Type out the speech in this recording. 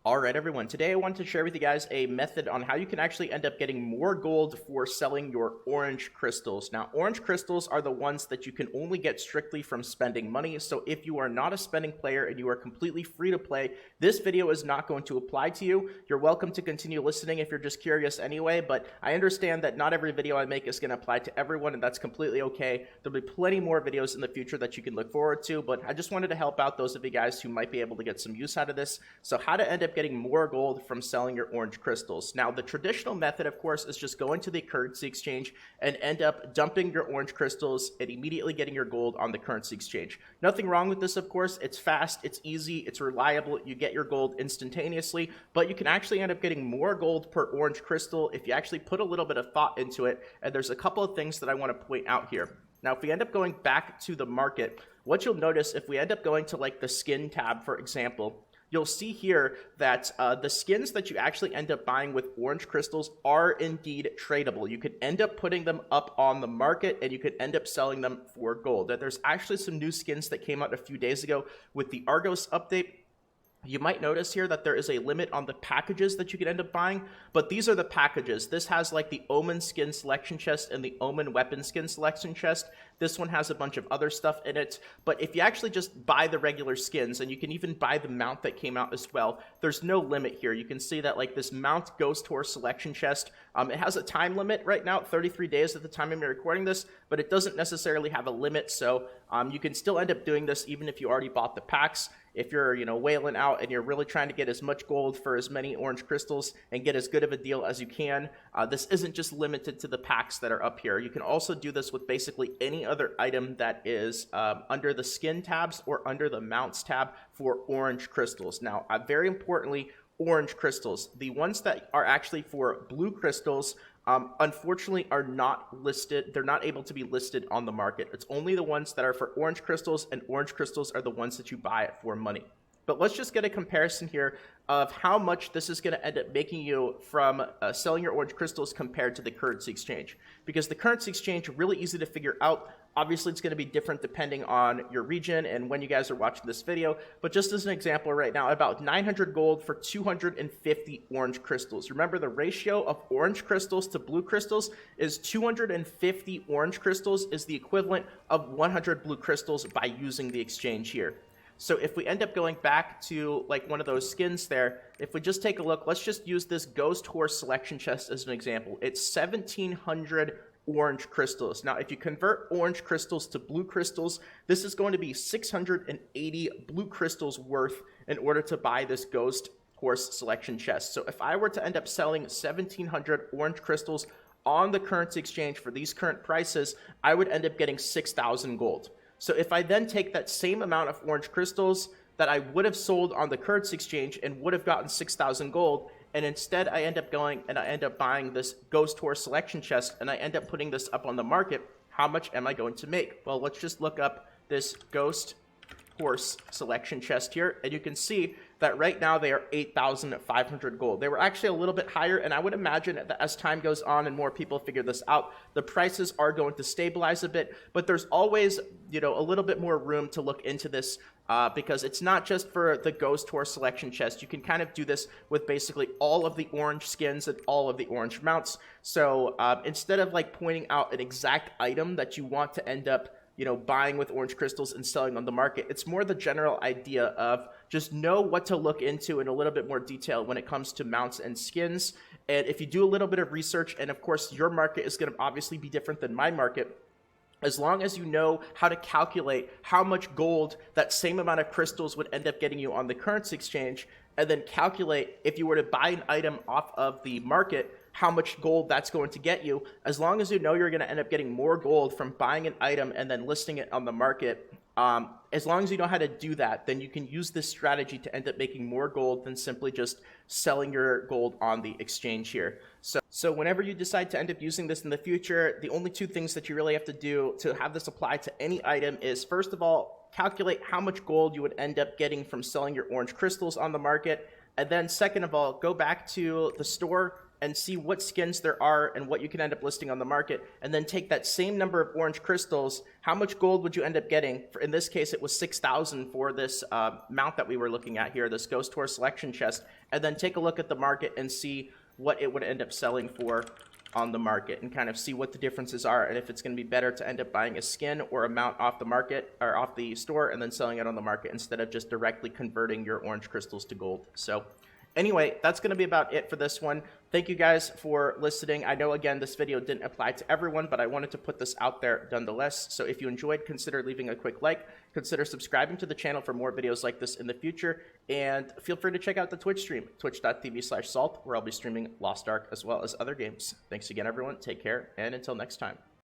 Alright everyone, today I wanted to share with you guys a method on how you can actually end up getting more gold for selling your orange crystals. Now, orange crystals are the ones that you can only get strictly from spending money, so if you are not a spending player and you are completely free to play, this video is not going to apply to you. You're welcome to continue listening if you're just curious anyway, but I understand that not every video I make is going to apply to everyone, and that's completely okay. There'll be plenty more videos in the future that you can look forward to, but I just wanted to help out those of you guys who might be able to get some use out of this. So how to end up getting more gold from selling your orange crystals. Now, the traditional method, of course, is just going to the currency exchange and end up dumping your orange crystals and immediately getting your gold on the currency exchange. Nothing wrong with this, of course. It's fast, it's easy, it's reliable. You get your gold instantaneously, but you can actually end up getting more gold per orange crystal if you actually put a little bit of thought into it. And there's a couple of things that I want to point out here. Now, if we end up going back to the market, what you'll notice if we end up going to like the skin tab, for example, you'll see here that the skins that you actually end up buying with orange crystals are indeed tradable. You could end up putting them up on the market and you could end up selling them for gold. There's actually some new skins that came out a few days ago with the Argos update. You might notice here that there is a limit on the packages that you can end up buying, but these are the packages. This has like the Omen skin selection chest and the Omen weapon skin selection chest. This one has a bunch of other stuff in it, but if you actually just buy the regular skins, and you can even buy the mount that came out as well, there's no limit here. You can see that like this mount Ghost Horse selection chest, it has a time limit right now, 33 days at the time I'm recording this, but it doesn't necessarily have a limit, so you can still end up doing this even if you already bought the packs. If you're, whaling out and you're really trying to get as much gold for as many orange crystals and get as good of a deal as you can, this isn't just limited to the packs that are up here. You can also do this with basically any other item that is under the skin tabs or under the mounts tab for orange crystals. Now, very importantly, orange crystals. The ones that are actually for blue crystals, unfortunately are not listed. They're not able to be listed on the market. It's only the ones that are for orange crystals, and orange crystals are the ones that you buy it for money. But let's just get a comparison here of how much this is going to end up making you from selling your orange crystals compared to the currency exchange. Because the currency exchange is really easy to figure out. Obviously, it's going to be different depending on your region and when you guys are watching this video. But just as an example right now, about 900 gold for 250 orange crystals. Remember, the ratio of orange crystals to blue crystals is 250 orange crystals is the equivalent of 100 blue crystals by using the exchange here. So if we end up going back to like one of those skins there, if we just take a look, let's just use this Ghost Horse selection chest as an example. It's 1700 orange crystals. Now, if you convert orange crystals to blue crystals, this is going to be 680 blue crystals worth in order to buy this Ghost Horse selection chest. So if I were to end up selling 1700 orange crystals on the currency exchange for these current prices, I would end up getting 6,000 gold. So if I then take that same amount of orange crystals that I would have sold on the currency exchange and would have gotten 6,000 gold, and instead I end up going and I end up buying this Ghost Horse selection chest and I end up putting this up on the market, how much am I going to make? Well, let's just look up this Ghost Horse selection chest here, and you can see that right now they are 8,500 gold. They were actually a little bit higher, and I would imagine that as time goes on and more people figure this out, the prices are going to stabilize a bit, but there's always, a little bit more room to look into this because it's not just for the Ghost Horse selection chest. You can kind of do this with basically all of the orange skins and all of the orange mounts. So instead of like pointing out an exact item that you want to end up buying with orange crystals and selling on the market, it's more the general idea of just know what to look into in a little bit more detail when it comes to mounts and skins. And if you do a little bit of research, and of course your market is going to obviously be different than my market, as long as you know how to calculate how much gold that same amount of crystals would end up getting you on the currency exchange, and then calculate if you were to buy an item off of the market, how much gold that's going to get you, as long as you know you're going to end up getting more gold from buying an item and then listing it on the market, as long as you know how to do that, then you can use this strategy to end up making more gold than simply just selling your gold on the exchange here. So whenever you decide to end up using this in the future, the only two things that you really have to do to have this apply to any item is, first of all, calculate how much gold you would end up getting from selling your orange crystals on the market, and then second of all, go back to the store and see what skins there are and what you can end up listing on the market, and then take that same number of orange crystals, how much gold would you end up getting? In this case, it was 6,000 for this mount that we were looking at here, this Ghost Tour selection chest, and then take a look at the market and see what it would end up selling for on the market, and kind of see what the differences are, and if it's going to be better to end up buying a skin or a mount off the market or off the store and then selling it on the market instead of just directly converting your orange crystals to gold. So anyway, that's going to be about it for this one. Thank you guys for listening. I know, again, this video didn't apply to everyone, but I wanted to put this out there nonetheless. So if you enjoyed, consider leaving a quick like, consider subscribing to the channel for more videos like this in the future, and feel free to check out the Twitch stream, twitch.tv/Salt, where I'll be streaming Lost Ark as well as other games. Thanks again, everyone. Take care, and until next time.